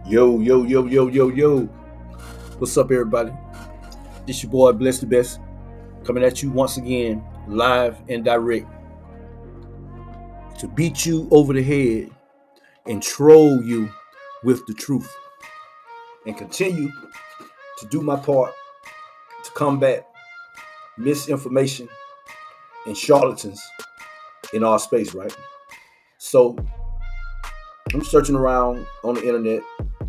Yo, yo, yo, yo, yo, yo. What's up, everybody? This your boy, Bless the Best, coming at you once again, live and direct, to beat you over the head and troll you with the truth, and continue to do my part to combat misinformation and charlatans in our space, right? So, I'm searching around on the internet,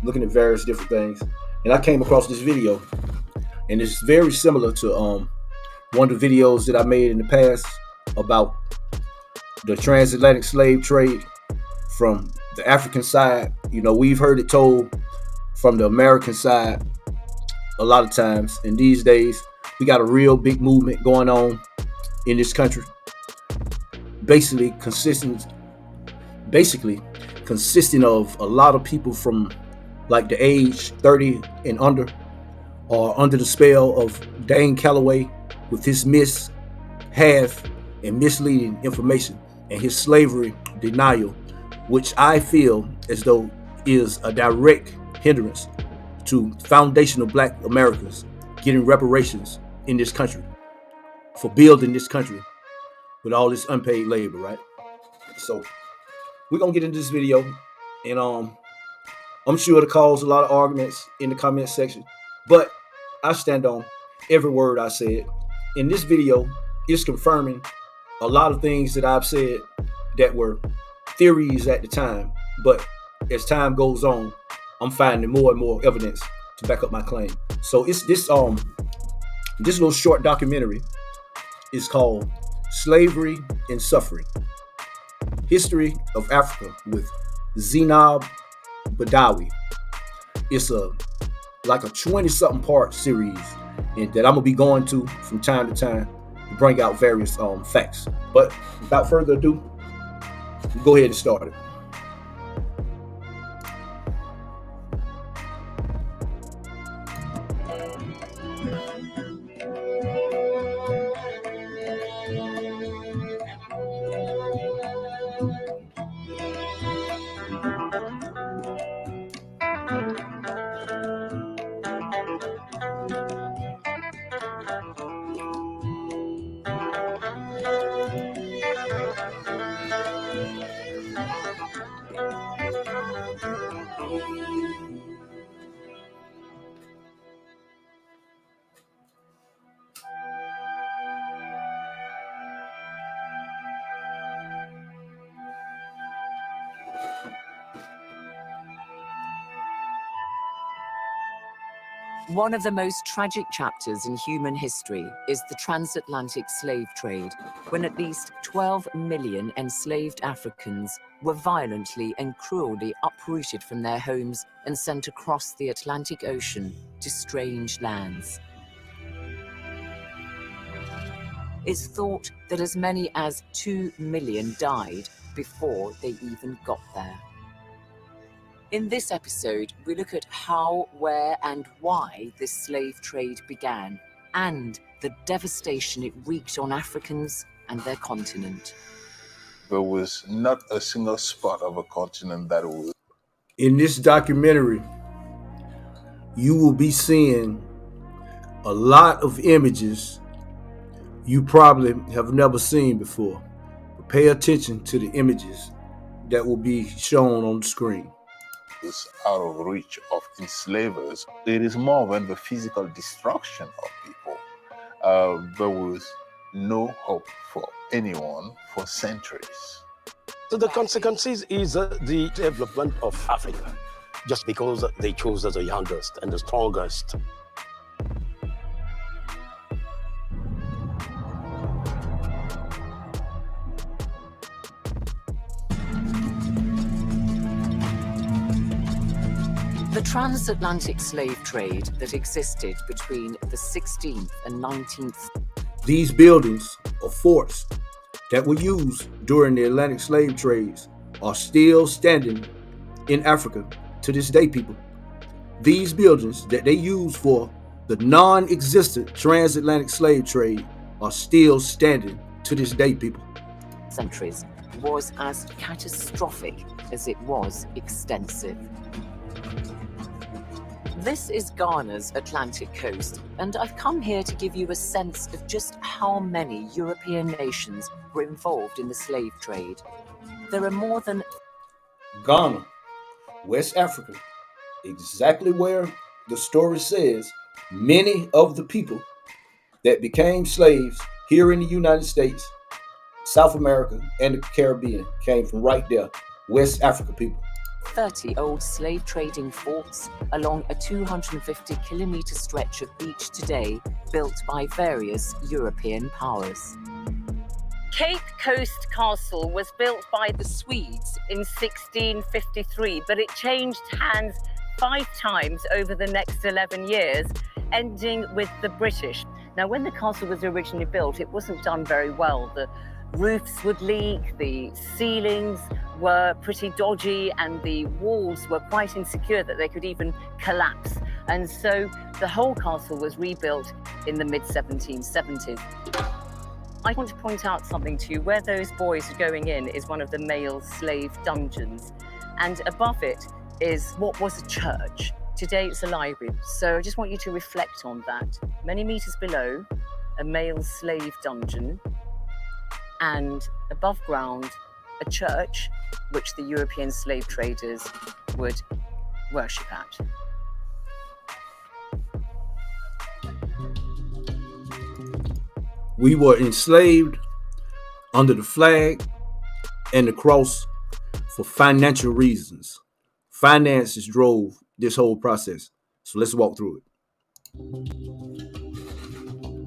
looking at various different things, and I came across this video, and it's very similar to one of the videos that I made in the past about the transatlantic slave trade from the African side. You know, we've heard it told from the American side a lot of times, and these days we got a real big movement going on in this country, basically consisting of a lot of people from like the age 30 and under are under the spell of Dane Calloway with his half and misleading information and his slavery denial, which I feel as though is a direct hindrance to foundational Black Americans getting reparations in this country for building this country with all this unpaid labor, right? So we're gonna get into this video, and I'm sure it'll cause a lot of arguments in the comment section, but I stand on every word I said. In this video, it's confirming a lot of things that I've said that were theories at the time, but as time goes on, I'm finding more and more evidence to back up my claim. So it's this little short documentary is called Slavery and Suffering: History of Africa with Zainab Badawi. It's like a 20-something part series, and that I'm gonna be going to from time to time to bring out various facts. But without further ado, we'll go ahead and start it. One of the most tragic chapters in human history is the transatlantic slave trade, when at least 12 million enslaved Africans were violently and cruelly uprooted from their homes and sent across the Atlantic Ocean to strange lands. It's thought that as many as 2 million died before they even got there. In this episode, we look at how, where, and why this slave trade began, and the devastation it wreaked on Africans and their continent. There was not a single spot of a continent that was. In this documentary, you will be seeing a lot of images you probably have never seen before. But pay attention to the images that will be shown on the screen. Is out of reach of enslavers. It is more than the physical destruction of people. There was no hope for anyone for centuries. So the consequences is the development of Africa, just because they chose the youngest and the strongest. The transatlantic slave trade that existed between the 16th and 19th. These buildings or forts that were used during the Atlantic slave trades are still standing in Africa to this day, people. These buildings that they used for the non-existent transatlantic slave trade are still standing to this day, people. Centuries was as catastrophic as it was extensive. This is Ghana's Atlantic coast, and I've come here to give you a sense of just how many European nations were involved in the slave trade. There are more than Ghana, West Africa, exactly where the story says many of the people that became slaves here in the United States, South America, and the Caribbean came from right there, West Africa people. 30 old slave trading forts along a 250-kilometer stretch of beach today built by various European powers. Cape Coast Castle was built by the Swedes in 1653, but it changed hands 5 times over the next 11 years, ending with the British. Now, when the castle was originally built, it wasn't done very well. The roofs would leak, the ceilings were pretty dodgy, and the walls were quite insecure that they could even collapse. And so the whole castle was rebuilt in the mid-1770s. I want to point out something to you. Where those boys are going in is one of the male slave dungeons, and above it is what was a church. Today it's a library. So I just want you to reflect on that. Many meters below, a male slave dungeon, and above ground, a church which the European slave traders would worship at. We were enslaved under the flag and the cross for financial reasons. Finances drove this whole process. So let's walk through it.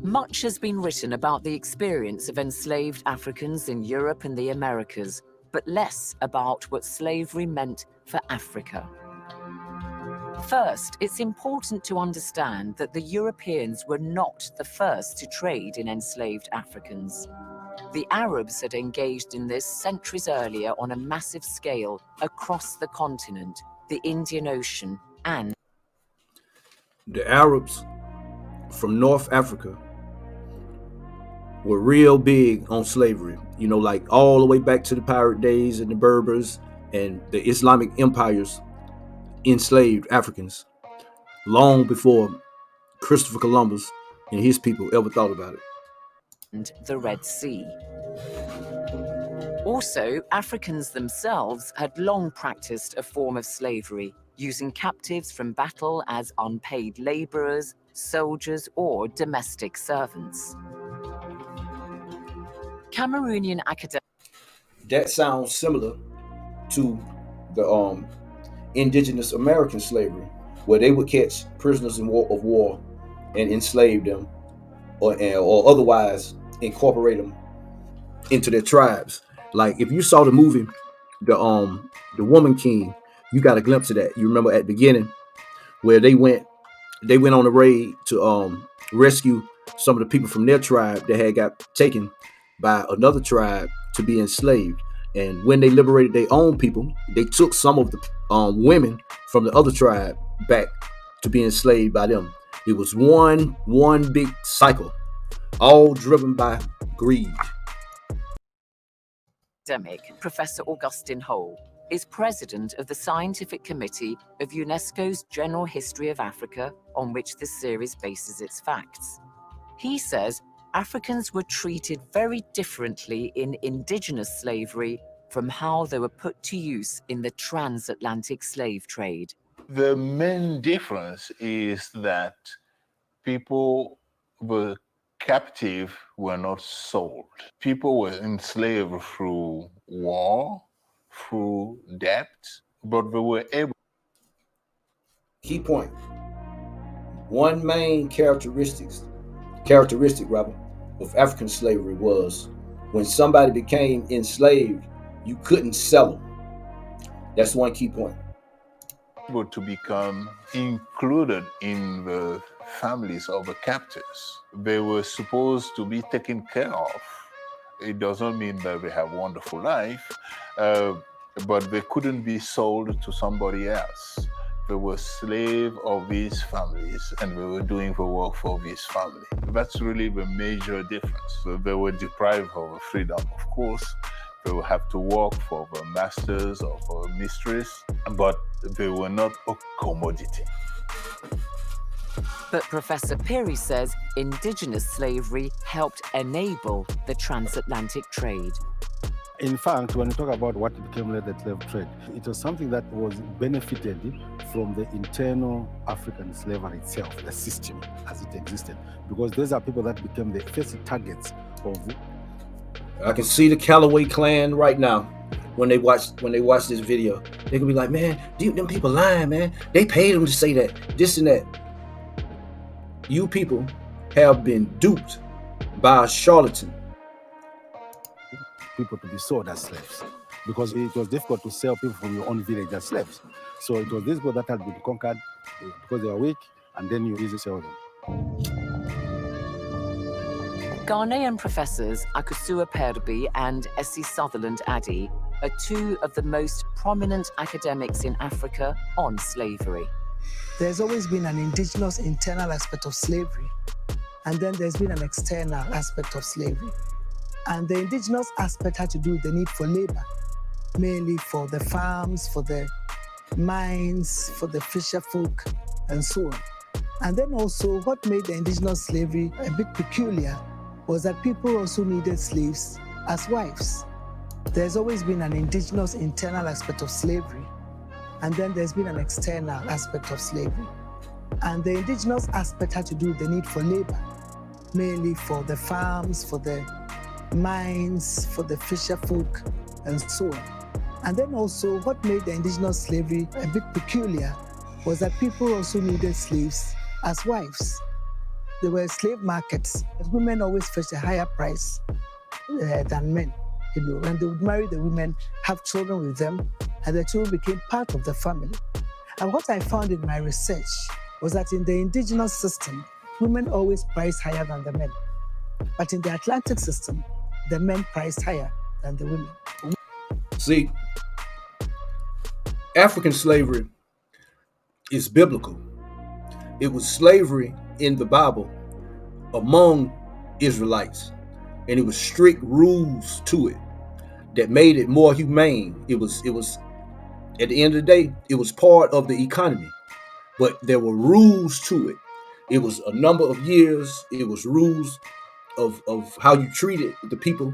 Much has been written about the experience of enslaved Africans in Europe and the Americas, but less about what slavery meant for Africa. First, it's important to understand that the Europeans were not the first to trade in enslaved Africans. The Arabs had engaged in this centuries earlier on a massive scale across the continent, the Indian Ocean, and The Arabs from North Africa were real big on slavery, like all the way back to the pirate days and the Berbers and the Islamic empires enslaved Africans long before Christopher Columbus and his people ever thought about it. the Red Sea. Also, Africans themselves had long practiced a form of slavery, using captives from battle as unpaid laborers, soldiers, or domestic servants. Cameroonian academic That sounds similar to the Indigenous American slavery, where they would catch prisoners of war and enslave them, or otherwise incorporate them into their tribes. Like if you saw the movie, the Woman King, you got a glimpse of that. You remember at the beginning where they went on a raid to rescue some of the people from their tribe that had got taken by another tribe to be enslaved. And when they liberated their own people, they took some of the women from the other tribe back to be enslaved by them. It was one big cycle, all driven by greed. Professor Augustin Hole is president of the Scientific Committee of UNESCO's General History of Africa, on which this series bases its facts. He says Africans were treated very differently in indigenous slavery from how they were put to use in the transatlantic slave trade. The main difference is that people were captive, were not sold. People were enslaved through war, through debt, but they were able. Key point. One main characteristic rather of African slavery was when somebody became enslaved, you couldn't sell them. That's one key point. Able to become included in the families of the captors. They were supposed to be taken care of. It doesn't mean that they have a wonderful life, but they couldn't be sold to somebody else. They were slaves of these families, and they were doing the work for this family. That's really the major difference. So they were deprived of freedom, of course. They would have to work for the masters or for a mistress, but they were not a commodity. But Professor Perry says indigenous slavery helped enable the transatlantic trade. In fact, when you talk about what became the slave trade, it was something that was benefited from the internal African slavery itself, the system as it existed, because those are people that became the first targets of. I can see the Calloway clan right now when they watch this video. They can be like, man, them people lying, man. They paid them to say that, this and that. You people have been duped by a charlatan. People to be sold as slaves, because it was difficult to sell people from your own village as slaves. So it was these people that had been conquered because they were weak, and then you easily sell them. Ghanaian professors Akosua Perby and Essie Sutherland Addy are two of the most prominent academics in Africa on slavery. There's always been an indigenous internal aspect of slavery, and then there's been an external aspect of slavery. And the indigenous aspect had to do with the need for labor, mainly for the farms, for the mines, for the fisher folk, and so on. And then also what made the indigenous slavery a bit peculiar was that people also needed slaves as wives. There's always been an indigenous internal aspect of slavery, and then there's been an external aspect of slavery. And the indigenous aspect had to do with the need for labor, mainly for the farms, for the mines, for the fisher folk, and so on. And then also what made the indigenous slavery a bit peculiar was that people also needed slaves as wives. There were slave markets, but women always fetched a higher price than men, and they would marry the women, have children with them, and the children became part of the family. And what I found in my research was that in the indigenous system, women always priced higher than the men. But in the Atlantic system, the men priced higher than the women. See, African slavery is biblical. It was slavery in the Bible among Israelites, and it was strict rules to it that made it more humane. It was at the end of the day, it was part of the economy, but there were rules to it. It was a number of years. It was rules of how you treated the people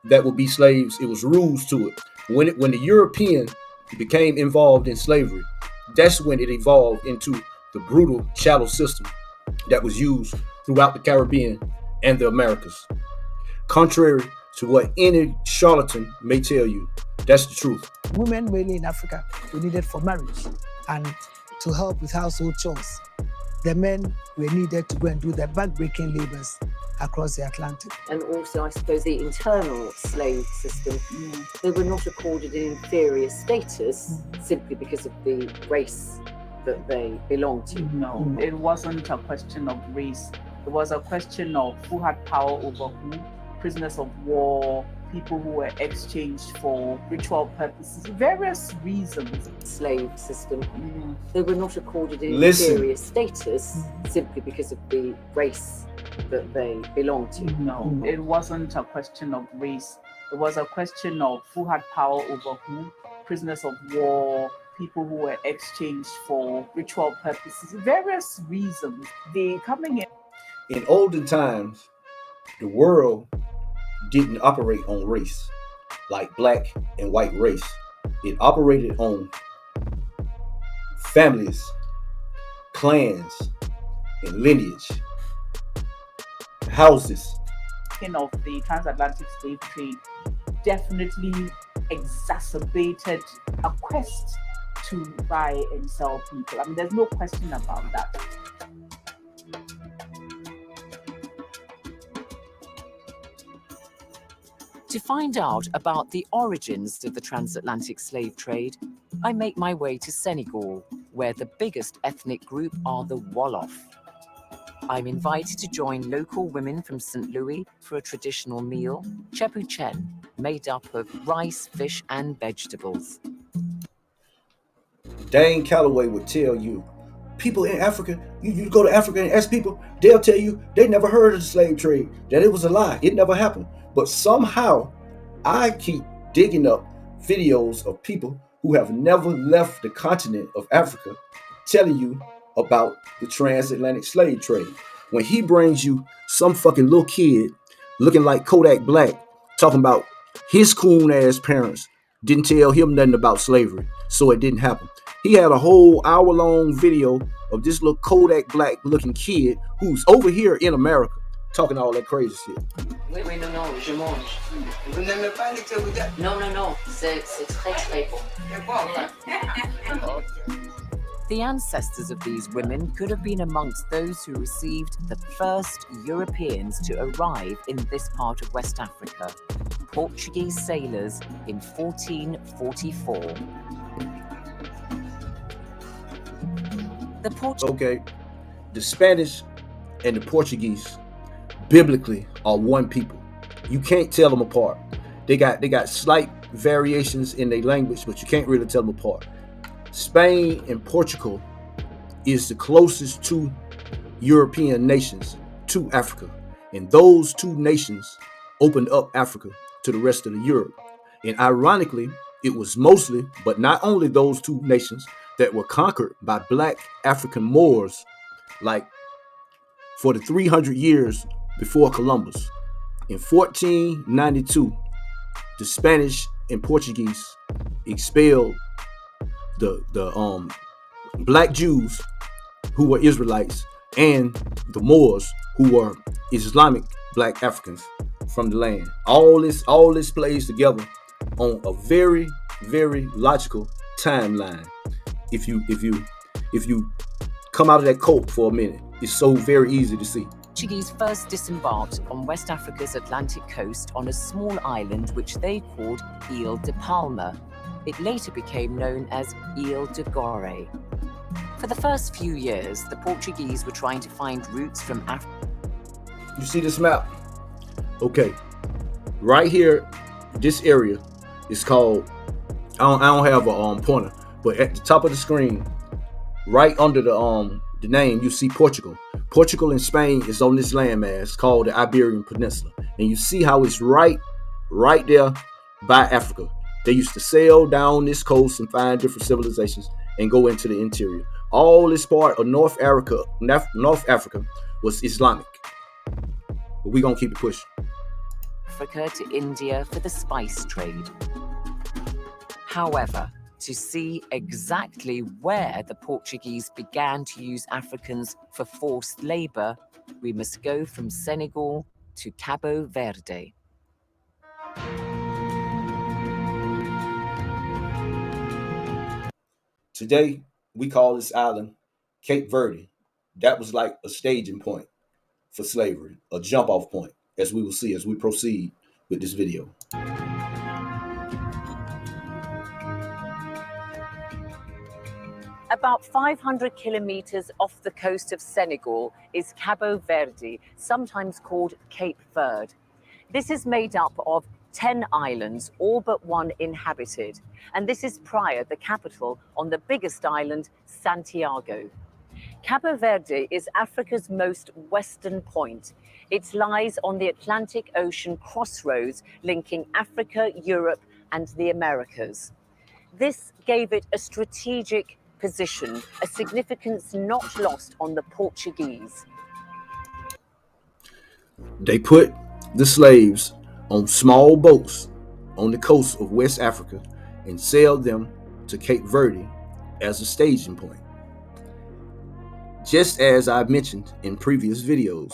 that would be slaves. It was rules to it. When the European became involved in slavery, that's when it evolved into the brutal chattel system that was used throughout the Caribbean and the Americas. Contrary to what any charlatan may tell you, that's the truth. Women, mainly in Africa, were needed for marriage and to help with household chores. The men were needed to go and do their back-breaking labors across the Atlantic. And also, I suppose, the internal slave system, they were not accorded an inferior status simply because of the race that they belonged to. No, it wasn't a question of race. It was a question of who had power over who, prisoners of war, people who were exchanged for ritual purposes, various reasons. Slave system, they were not accorded an inferior status simply because of the race that they belonged to. No, it wasn't a question of race. It was a question of who had power over who, prisoners of war, people who were exchanged for ritual purposes, various reasons. They coming in. In olden times, the world didn't operate on race, like black and white race. It operated on families, clans, and lineage, houses. Of the transatlantic slave trade definitely exacerbated a quest to buy and sell people. I mean, there's no question about that. To find out about the origins of the transatlantic slave trade, I make my way to Senegal, where the biggest ethnic group are the Wolof. I'm invited to join local women from St. Louis for a traditional meal, chepuchen, made up of rice, fish, and vegetables. Dane Calloway would tell you, people in Africa, you go to Africa and ask people, they'll tell you they never heard of the slave trade, that it was a lie, it never happened. But somehow, I keep digging up videos of people who have never left the continent of Africa telling you about the transatlantic slave trade. When he brings you some fucking little kid looking like Kodak Black talking about his coon ass parents didn't tell him nothing about slavery, so it didn't happen. He had a whole hour-long video of this little Kodak Black looking kid who's over here in America talking all that crazy shit. Oui, non, je mange. Vous n'aimez pas les clous? Non, c'est très bon. The ancestors of these women could have been amongst those who received the first Europeans to arrive in this part of West Africa, Portuguese sailors in 1444. Okay, the Spanish and the Portuguese biblically are one people. You can't tell them apart. They got slight variations in their language, but you can't really tell them apart. Spain and Portugal is the closest two European nations to Africa, and those two nations opened up Africa to the rest of the Europe. And ironically, it was mostly, but not only, those two nations that were conquered by black African Moors, like for the 300 years before Columbus. In 1492, the Spanish and Portuguese expelled the black Jews who were Israelites and the Moors who were Islamic black Africans from the land. All this plays together on a very, very logical timeline. If you come out of that cult for a minute, it's so very easy to see. Portuguese first disembarked on West Africa's Atlantic coast on a small island which they called Ile de Palma. It later became known as Ile de Gore. For the first few years, the Portuguese were trying to find routes from Africa. You see this map? Okay, right here, this area is called, I don't have a pointer, but at the top of the screen, right under the name, you see Portugal. Portugal and Spain is on this landmass called the Iberian Peninsula, and you see how it's right there by Africa. They used to sail down this coast and find different civilizations and go into the interior. All this part of North Africa was Islamic. But we're going to keep it pushing. Africa to India for the spice trade. However, to see exactly where the Portuguese began to use Africans for forced labor, we must go from Senegal to Cabo Verde. Today, we call this island Cape Verde. That was like a staging point for slavery, a jump off point, as we will see as we proceed with this video. About 500 kilometers off the coast of Senegal is Cabo Verde, sometimes called Cape Verde. This is made up of 10 islands, all but one inhabited. And this is Praia, the capital, on the biggest island, Santiago. Cabo Verde is Africa's most western point. It lies on the Atlantic Ocean crossroads linking Africa, Europe, and the Americas. This gave it a strategic position, a significance not lost on the Portuguese. They put the slaves on small boats on the coast of West Africa and sailed them to Cape Verde as a staging point. Just as I mentioned in previous videos.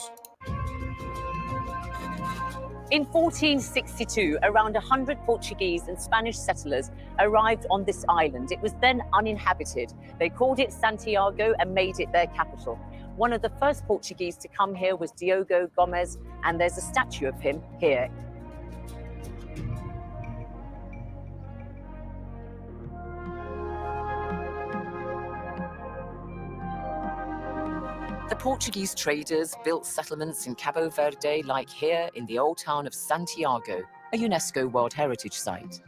In 1462, around 100 Portuguese and Spanish settlers arrived on this island. It was then uninhabited. They called it Santiago and made it their capital. One of the first Portuguese to come here was Diogo Gomes, and there's a statue of him here. The Portuguese traders built settlements in Cabo Verde, like here in the old town of Santiago, a UNESCO World Heritage Site.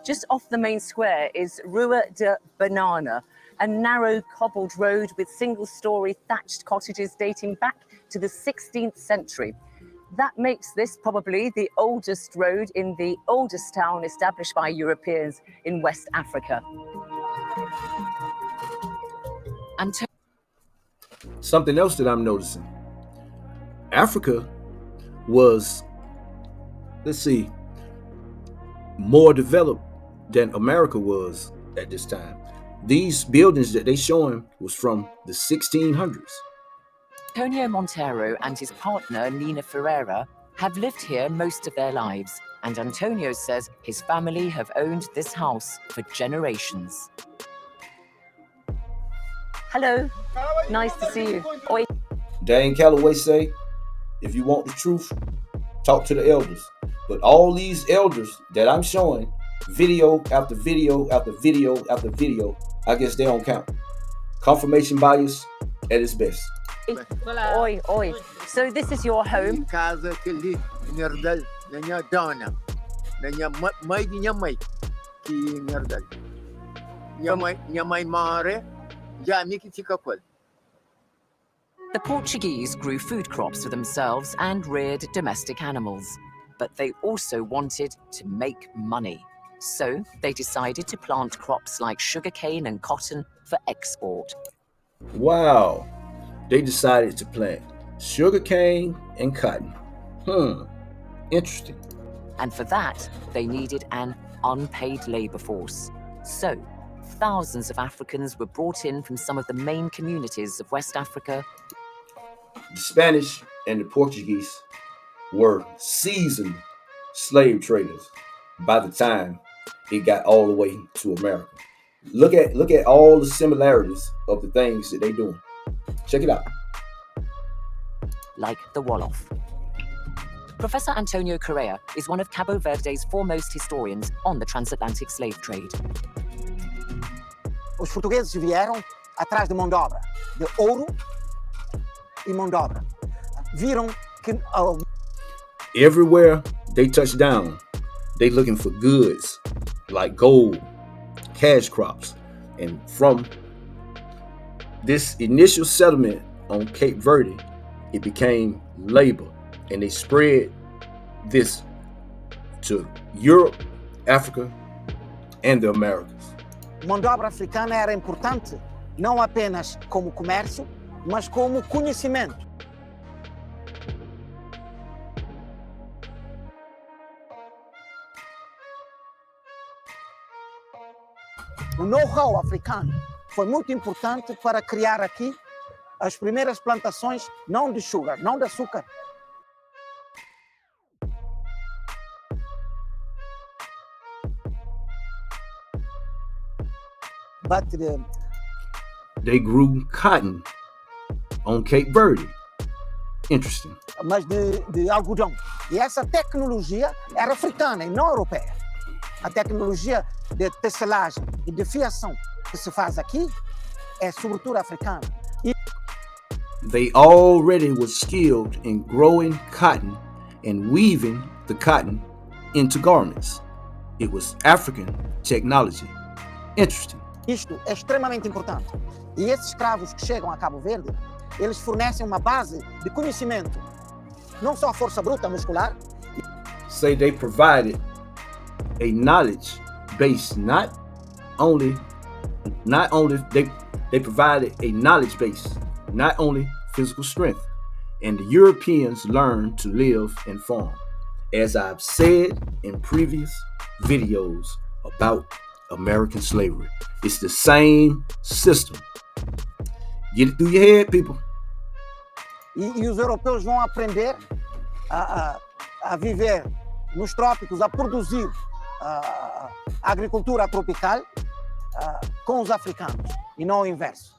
Just off the main square is Rua de Banana, a narrow cobbled road with single-story thatched cottages dating back to the 16th century. That makes this probably the oldest road in the oldest town established by Europeans in West Africa. Something else that I'm noticing. Africa was, let's see, more developed than America was at this time. These buildings that they showing was from the 1600s. Antonio Montero and his partner Nina Ferreira have lived here most of their lives, and Antonio says his family have owned this house for generations. Hello, nice to see you. Oi. Dane Calloway say, if you want the truth, talk to the elders. But all these elders that I'm showing, video after video after video after video, I guess they don't count. Confirmation bias at its best. Oi, oi. So this is your home? Casa que ali, Nerdal, na minha dona, na minha mãe de minha mãe, que Nerdal. Minha mãe mare, já me que fica com. The Portuguese grew food crops for themselves and reared domestic animals, but they also wanted to make money. So they decided to plant crops like sugarcane and cotton for export. Wow. They decided to plant sugarcane and cotton. Interesting. And for that, they needed an unpaid labor force. So thousands of Africans were brought in from some of the main communities of West Africa. The Spanish and the Portuguese were seasoned slave traders by the time it got all the way to America. Look at all the similarities of the things that they're doing. Check it out. Like the Wolof. Professor Antonio Correa is one of Cabo Verde's foremost historians on the transatlantic slave trade. Os portugueses vieram atrás de mão de obra, de ouro e mão de obra. Viram que everywhere they touch down, they looking for goods like gold, cash crops, and from this initial settlement on Cape Verde, it became labor, and they spread this to Europe, Africa, and the Americas. Mão de obra africana era importante, não apenas como comércio, mas como conhecimento. O know-how africano foi muito importante para criar aqui as primeiras plantações, não de sugar, não de açúcar. But they grew cotton on Cape Verde. Interesting. Mas de algodão. E essa tecnologia era africana e não europeia. A tecnologia de tecelagem e de fiação que se faz aqui é sobretudo africana. They already were skilled in growing cotton and weaving the cotton into garments. It was African technology. Interesting. Isto é extremamente importante. E esses escravos que chegam a Cabo Verde, eles fornecem uma base de conhecimento, não só a força bruta muscular. Say they provided a knowledge base, not only they provided a knowledge base, not only physical strength, and the Europeans learned to live and farm. As I've said in previous videos about American slavery, it's the same system. Get it through your head, people. E os europeus vão aprender a viver nos trópicos, a produzir a agricultura tropical com os africanos, e não o inverso.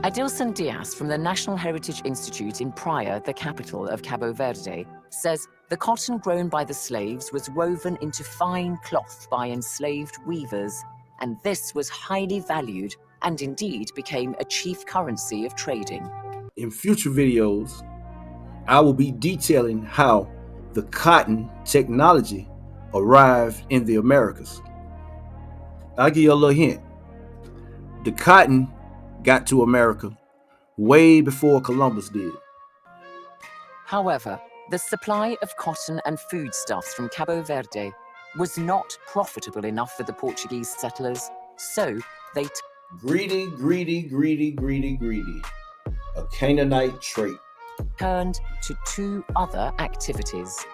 Adilson Diaz from the National Heritage Institute in Praia, the capital of Cabo Verde, says the cotton grown by the slaves was woven into fine cloth by enslaved weavers, and this was highly valued and indeed became a chief currency of trading. In future videos, I will be detailing how the cotton technology arrived in the Americas. I'll give you a little hint. The cotton got to America way before Columbus did. However, the supply of cotton and foodstuffs from Cabo Verde was not profitable enough for the Portuguese settlers, so they Greedy, greedy, greedy, greedy, greedy. A Canaanite trait. turned to two other activities.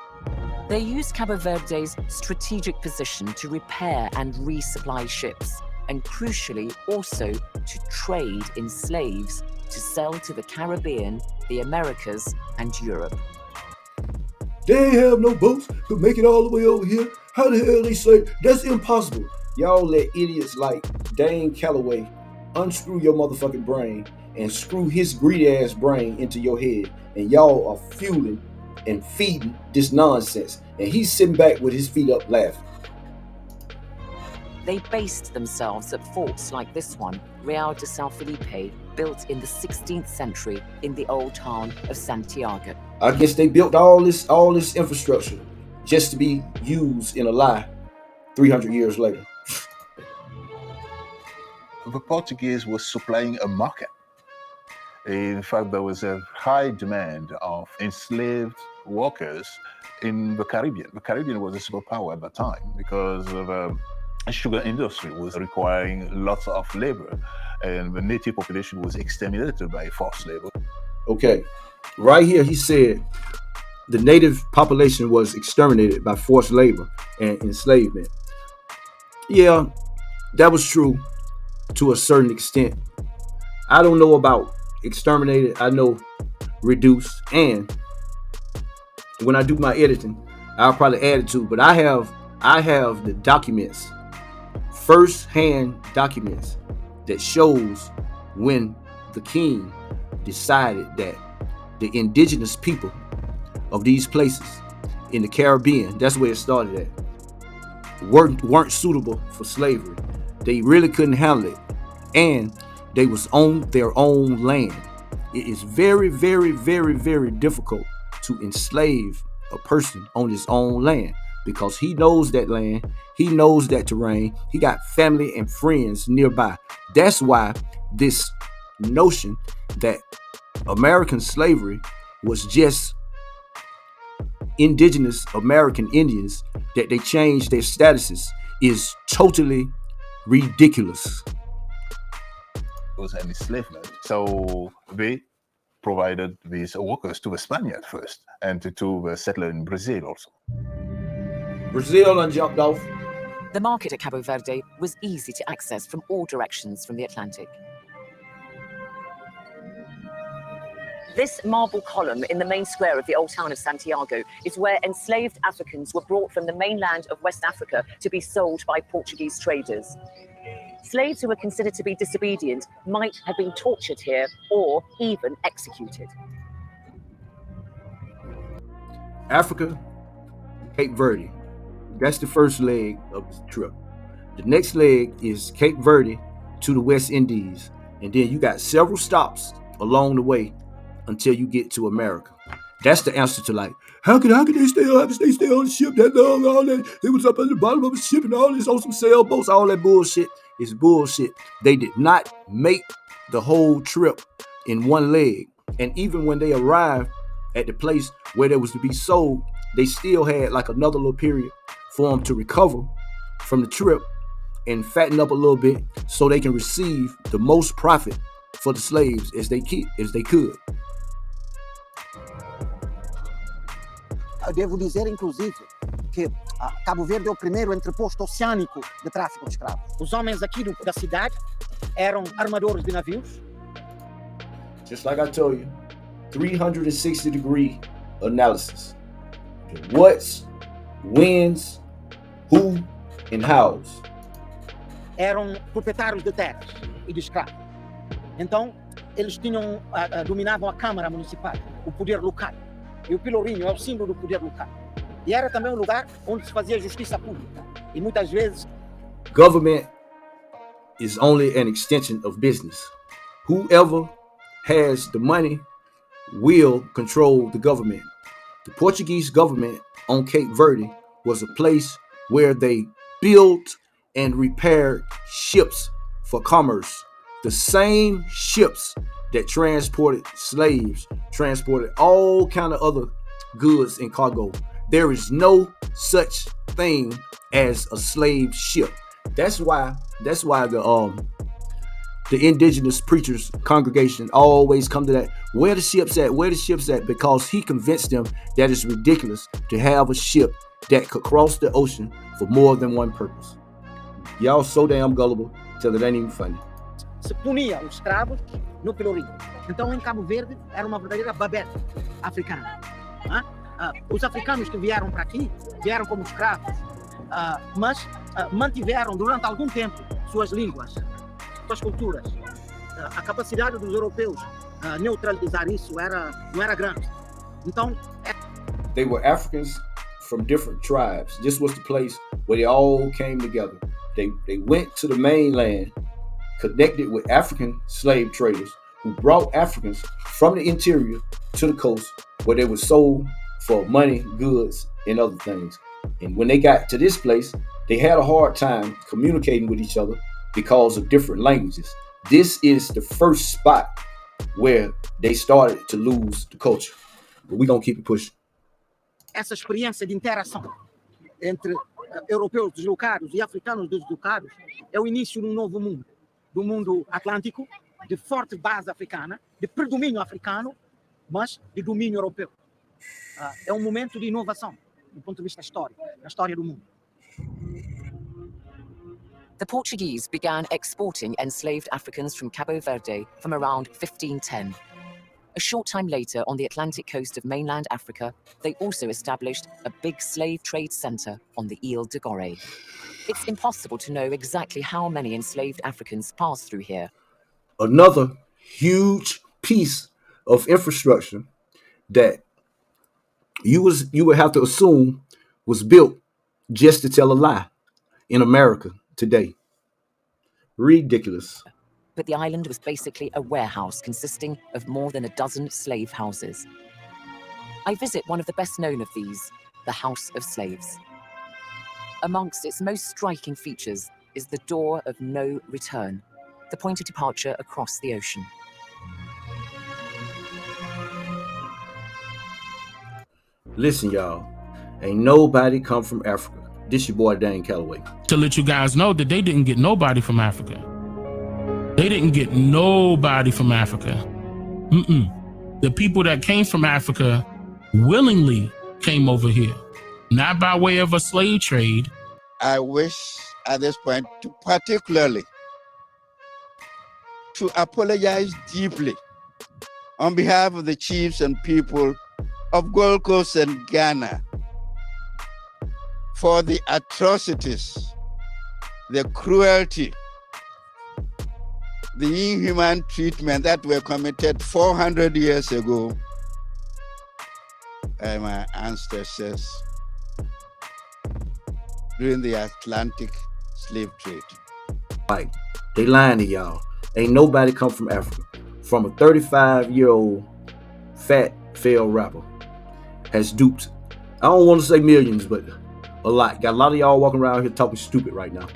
They used Cabo Verde's strategic position to repair and resupply ships, and crucially also to trade in slaves to sell to the Caribbean, the Americas, and Europe. They ain't have no boats to make it all the way over here. How the hell they say that's impossible? Y'all let idiots like Dane Calloway unscrew your motherfucking brain and screw his greedy ass brain into your head, and y'all are fueling and feeding this nonsense, and he's sitting back with his feet up laughing. They based themselves at forts like this one, Real de São Felipe, built in the 16th century in the old town of Santiago. I guess they built all this infrastructure just to be used in a lie 300 years later. The Portuguese were supplying a market. In fact, there was a high demand of enslaved workers in the Caribbean. The Caribbean was a superpower at the time because of the sugar industry was requiring lots of labor, and the native population was exterminated by forced labor. Okay, right here he said the native population was exterminated by forced labor and enslavement. Yeah, that was true to a certain extent. I don't know about exterminated, I know reduced, and when I do my editing, I'll probably add it to, but I have the documents, first-hand documents that shows when the king decided that the indigenous people of these places in the Caribbean, that's where it started at, weren't suitable for slavery. They really couldn't handle it, and they was on their own land. It is very, very, very, very difficult to enslave a person on his own land because he knows that land, he knows that terrain, he got family and friends nearby. That's why this notion that American slavery was just indigenous American Indians, that they changed their statuses, is totally ridiculous. It was an enslavement. So they provided these workers to the Spaniard first and to the settler in Brazil also. Brazil and jumped off. The market at Cabo Verde was easy to access from all directions from the Atlantic. This marble column in the main square of the old town of Santiago is where enslaved Africans were brought from the mainland of West Africa to be sold by Portuguese traders. Slaves who were considered to be disobedient might have been tortured here or even executed. Africa, Cape Verde. That's the first leg of the trip. The next leg is Cape Verde to the West Indies, and then you got several stops along the way until you get to America. That's the answer to like, how could they stay on the ship that long? All that they was up at the bottom of the ship and all this on some sailboats, all that bullshit is bullshit. They did not make the whole trip in one leg, and even when they arrived at the place where they was to be sold, they still had like another little period for them to recover from the trip and fatten up a little bit so they can receive the most profit for the slaves as they could. Devo dizer, inclusive, que Cabo Verde é o primeiro entreposto oceânico de tráfico de escravos. Os homens aqui da cidade eram armadores de navios. Just like I told you, 360-degree analysis. The what's, when's, who, and how's. Eram proprietários de terras e de escravos. Então, eles dominavam a Câmara Municipal, o poder local. E o Pelourinho é o símbolo do poder local. E era também um lugar onde se fazia justiça pública. E muitas vezes... Government is only an extension of business. Whoever has the money will control the government. The Portuguese government on Cape Verde was a place where they built and repaired ships for commerce The same ships that transported slaves, transported all kind of other goods and cargo. There is no such thing as a slave ship. That's why the indigenous preachers congregation always come to that. Where the ships at? Where the ships at? Because he convinced them that it's ridiculous to have a ship that could cross the ocean for more than one purpose. Y'all so damn gullible till it ain't even funny. Se punia os escravos no pelourinho. Então, em Cabo Verde, era uma verdadeira Babel africana. Os africanos que vieram para aqui, vieram como escravos, mas mantiveram durante algum tempo suas línguas, suas culturas. A capacidade dos europeus neutralizar isso não era grande. Então, they were Africans from different tribes. This was the place where they all came together. They went to the mainland, connected with African slave traders who brought Africans from the interior to the coast where they were sold for money, goods, and other things. And when they got to this place, they had a hard time communicating with each other because of different languages. This is the first spot where they started to lose the culture. But we're going to keep it pushing. Essa experiência de interação entre europeus deslocados e africanos deslocados é o início de um novo mundo. Do mundo atlântico, de forte base africana, de predomínio africano, mas de domínio europeu. É um momento de inovação, do ponto de vista histórico, na história do mundo. The Portuguese began exporting enslaved Africans from Cabo Verde from around 1510. A short time later, on the Atlantic coast of mainland Africa, they also established a big slave trade center on the Ile de Gorée. It's impossible to know exactly how many enslaved Africans passed through here. Another huge piece of infrastructure that you would have to assume was built just to tell a lie in America today. Ridiculous. But the island was basically a warehouse consisting of more than a dozen slave houses. I visit one of the best known of these, the House of Slaves. Amongst its most striking features is the door of no return, the point of departure across the ocean. Listen, y'all, ain't nobody come from Africa. This your boy Dane Calloway. To let you guys know that they didn't get nobody from Africa. They didn't get nobody from Africa. The people that came from Africa willingly came over here, not by way of a slave trade. I wish at this point to particularly to apologize deeply on behalf of the chiefs and people of Gold Coast and Ghana for the atrocities, the cruelty, the inhuman treatment that were committed 400 years ago by my ancestors during the Atlantic slave trade. Like, they lying to y'all. Ain't nobody come from Africa. From a 35-year-old fat, failed rapper has duped, I don't want to say millions, but a lot. Got a lot of y'all walking around here talking stupid right now.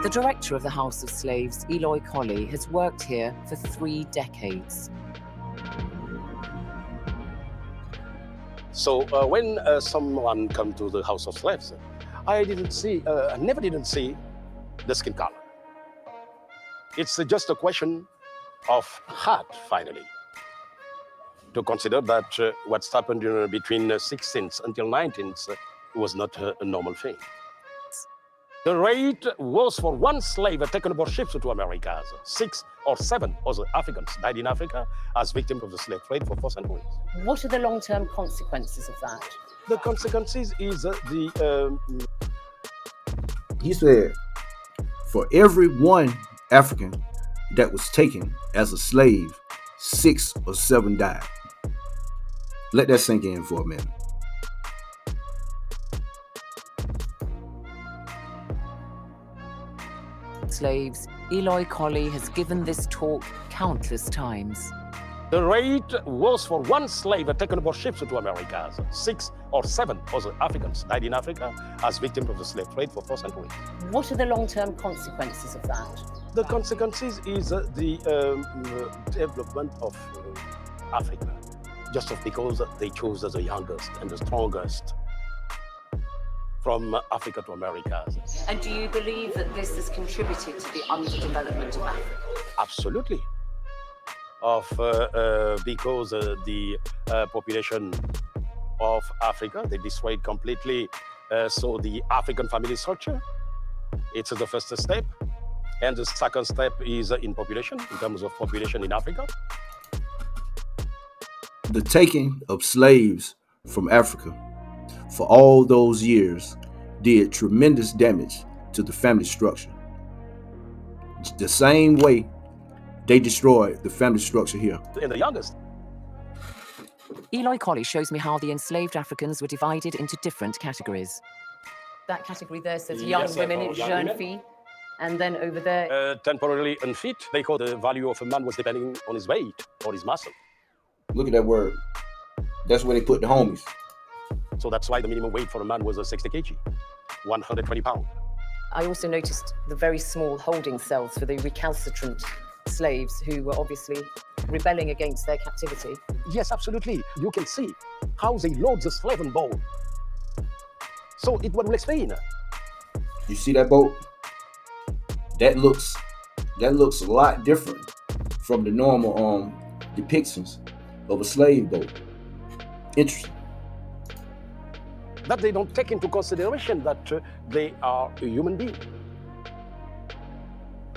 The director of the House of Slaves, Eloy Colley, has worked here for 3 decades. So when someone come to the House of Slaves, I never didn't see the skin color. It's just a question of heart, finally, to consider that what's happened between 16th until 19th was not a normal thing. The rate was for one slave taken aboard ships to Americas. 6 or 7 other Africans died in Africa as victims of the slave trade for 4 centuries. What are the long-term consequences of that? The consequences is He said, for every one African that was taken as a slave, 6 or 7 died. Let that sink in for a minute. Slaves, Eloy Colley has given this talk countless times. the rate was for one slave taken aboard ships to Americas. 6 or 7 other Africans died in Africa as victims of the slave trade for 4 centuries. What are the long-term consequences of that? The consequences is the development of Africa, just because they chose the youngest and the strongest from Africa to America. And do you believe that this has contributed to the underdevelopment of Africa? Absolutely. Because the population of Africa, they destroyed completely so the African family structure. It's the first step. And the second step is in population, in terms of population in Africa. The taking of slaves from Africa for all those years did tremendous damage to the family structure. The same way they destroyed the family structure here. And the youngest. Eloy Colley shows me how the enslaved Africans were divided into different categories. That category there says young women, it's jeune fille. And then over there... temporarily unfit. They call the value of a man was depending on his weight or his muscle. Look at that word. That's where they put the homies. So that's why the minimum weight for a man was 60 kg, 120 pounds. I also noticed the very small holding cells for the recalcitrant slaves who were obviously rebelling against their captivity. Yes, absolutely. You can see how they load the slave on board. So it will explain. You see that boat? That looks a lot different from the normal depictions of a slave boat. Interesting. That they don't take into consideration that they are a human being.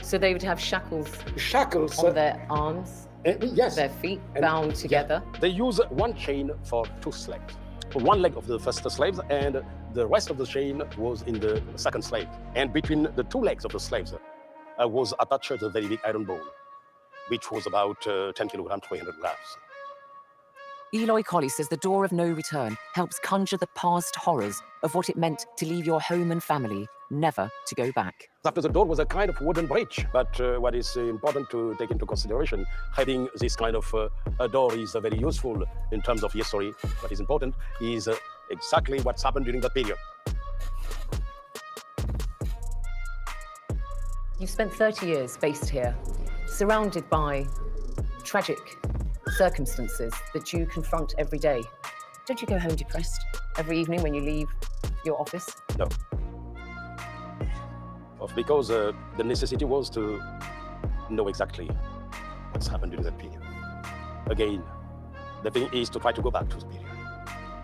So they would have shackles on their arms, yes, their feet bound together. Yeah. They use one chain for two slaves. One leg of the first slave and the rest of the chain was in the second slave. And between the two legs of the slaves was attached a very big iron bone, which was about 10 kilograms, 300 grams. Eloy Colley says the door of no return helps conjure the past horrors of what it meant to leave your home and family, never to go back. After the door was a kind of wooden bridge, but what is important to take into consideration, having this kind of a door is very useful in terms of history. What is important is exactly what's happened during that period. You've spent 30 years based here, surrounded by tragic circumstances that you confront every day. Don't you go home depressed every evening when you leave your office? No. Because the necessity was to know exactly what's happened during that period. Again, the thing is to try to go back to the period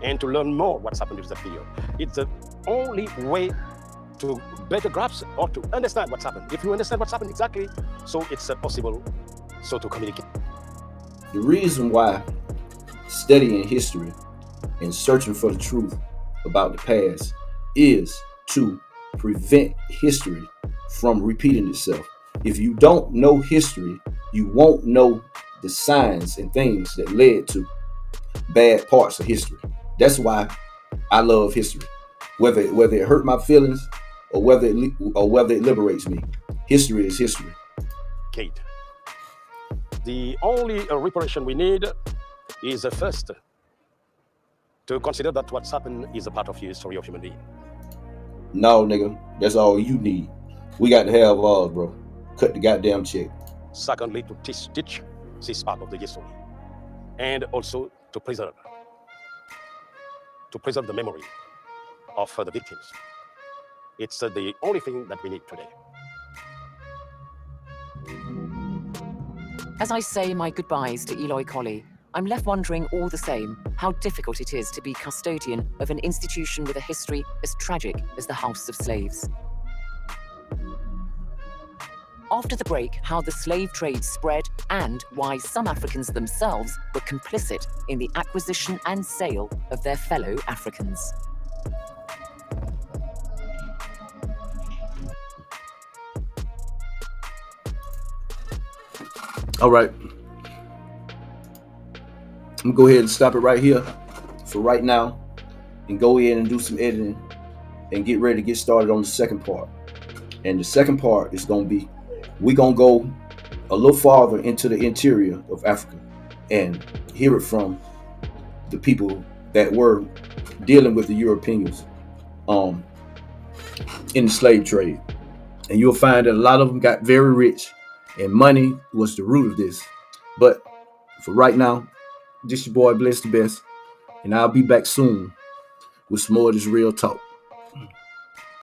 and to learn more what's happened during that period. It's the only way to better grasp or to understand what's happened. If you understand what's happened exactly, so it's possible so to communicate. The reason why studying history and searching for the truth about the past is to prevent history from repeating itself. If you don't know history, you won't know the signs and things that led to bad parts of history. That's why I love history. Whether it hurt my feelings or whether it liberates me, history is history. Kate, the only reparation we need is first to consider that what's happened is a part of the history of human being. No, nigga, that's all you need. We got to have ours, bro. Cut the goddamn check. Secondly, to teach this part of the history, and also to preserve the memory of the victims. It's the only thing that we need today. As I say my goodbyes to Eloy Colley, I'm left wondering all the same how difficult it is to be custodian of an institution with a history as tragic as the House of Slaves. After the break, how the slave trade spread and why some Africans themselves were complicit in the acquisition and sale of their fellow Africans. All right. I'm gonna go ahead and stop it right here for right now and go in and do some editing and get ready to get started on the second part. And the second part is gonna be, we're gonna go a little farther into the interior of Africa and hear it from the people that were dealing with the Europeans in the slave trade. And you'll find that a lot of them got very rich, and money was the root of this. But for right now, this your boy Bless the Best, and I'll be back soon with some more of this real talk.